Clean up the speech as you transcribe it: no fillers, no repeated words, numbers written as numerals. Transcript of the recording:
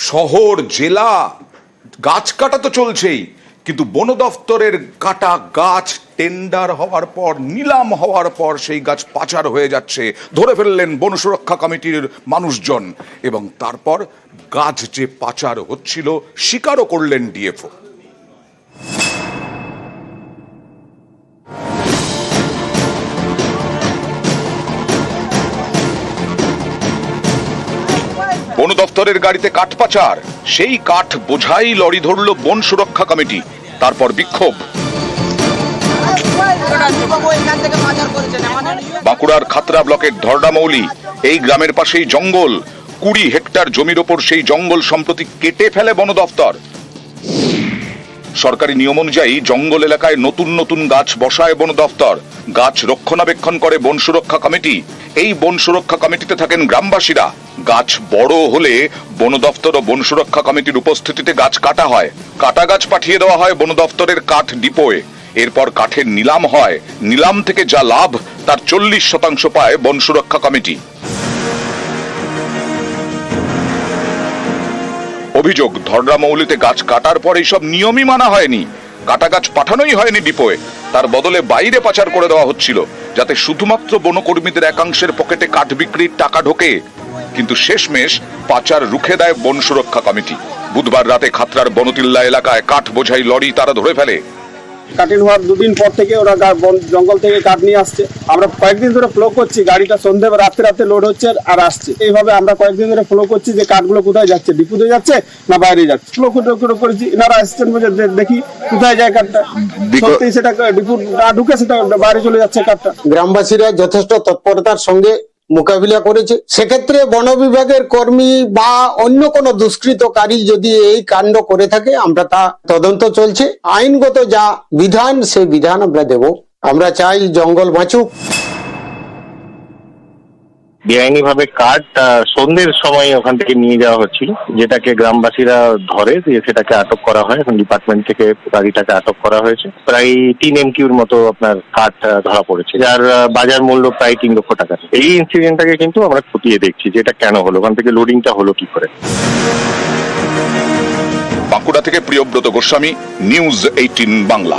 শহর জেলা গাছ কাটা তো চলছেই, কিন্তু বন দফতরের কাটা গাছ টেন্ডার হওয়ার পর, নিলাম হওয়ার পর সেই গাছ পাচার হয়ে যাচ্ছে। ধরে ফেললেন বন সুরক্ষা কমিটির মানুষজন, এবং তারপর গাছ যে পাচার হচ্ছিল স্বীকারও করলেন ডিএফও। বন দফতরের গাড়িতে কাঠ পাচার, সেই কাঠ বোঝাই লরি ধরল বন সুরক্ষা কমিটি। তারপর বিক্ষোভ। বাঁকুড়ার খাতড়া ব্লকের ধরডামৌলি, এই গ্রামের পাশেই জঙ্গল। 20 হেক্টর জমির ওপর সেই জঙ্গল সম্প্রতি কেটে ফেলে বন দফতর। সরকারি নিয়ম অনুযায়ী জঙ্গল এলাকায় নতুন নতুন গাছ বসায় বন দফতর। গাছ রক্ষণাবেক্ষণ করে বন সুরক্ষা কমিটি। এই বন সুরক্ষা কমিটিতে থাকেন গ্রামবাসীরা। গাছ বড় হলে বন দফতর ও বন সুরক্ষা কমিটির উপস্থিতিতে গাছ কাটা হয়। কাটা গাছ পাঠিয়ে দেওয়া হয় বন দফতরের কাঠ ডিপোয়ে। এরপর কাঠের নিলাম হয়। নিলাম থেকে যা লাভ তার 40% পায় বন সুরক্ষা কমিটি। অভিযোগ, ধরডামৌলিতে গাছ কাটার পর এইসব নিয়মই মানা হয়নি। কাটা গাছ পাঠানোই হয়নি ডিপোয়ে, তার বদলে বাইরে পাচার করে দেওয়া হচ্ছিল, যাতে শুধুমাত্র বনকর্মীদের একাংশের পকেটে কাঠ বিক্রির টাকা ঢোকে। কিন্তু শেষমেশ পাচার রুখে দেয় বন সুরক্ষা কমিটি। বুধবার রাতে খাতড়ার বনতিল্লা এলাকায় কাঠ বোঝাই লরি তারা ধরে ফেলে। কাটিং হওয়ার 2 দিন পর থেকে ওরা জঙ্গল থেকে কাঠ নিয়ে আসছে। আমরা কয়েকদিন ধরে ফ্লো করছি, গাড়িটা সন্ধ্যে রাতে লোড হচ্ছে আর আসছে। এইভাবে আমরা কয়েকদিন ধরে ফ্লো করছি যে কাঠগুলো কোথায় যাচ্ছে, ডিপুতে যাচ্ছে না বাইরে যাচ্ছে। ফ্লো করেছি, এনারা আসছেন বলে দেখি কোথায় যায় কাঠটা। সত্যি সেটা ডিপু না ঢুকে সেটা বাইরে চলে যাচ্ছে কাঠটা। গ্রামবাসীরা যথেষ্ট তৎপরতার সঙ্গে মোকাবিলা করেছে। সেক্ষেত্রে বন বিভাগের কর্মী বা অন্য কোনো দুষ্কৃতকারী যদি এই কাণ্ড করে থাকে, আমরা তা তদন্ত চলছে। আইনগত যা বিধান সেই বিধান আমরা দেব। আমরা চাই জঙ্গল বাঁচুক। বেআইনি ভাবে কাঠ সন্ধ্যের সময় ওখান থেকে নিয়ে যাওয়া হচ্ছিল, যেটাকে গ্রামবাসীরা ধরে দিয়ে সেটাকে আটক করা হয়। এখন ডিপার্টমেন্ট থেকে গাড়িটাকে আটক করা হয়েছে। প্রায় 3 MQর মতো আপনার কাঠ ধরা পড়েছে, যার বাজার মূল্য প্রায় 3 লক্ষ টাকা। এই ইনসিডেন্টটাকে কিন্তু আমরা খতিয়ে দেখছি, যেটা কেন হলো, ওখান থেকে লোডিংটা হলো কি করে। বাঁকুড়া থেকে প্রিয়ব্রত গোস্বামী, নিউজ 18 বাংলা।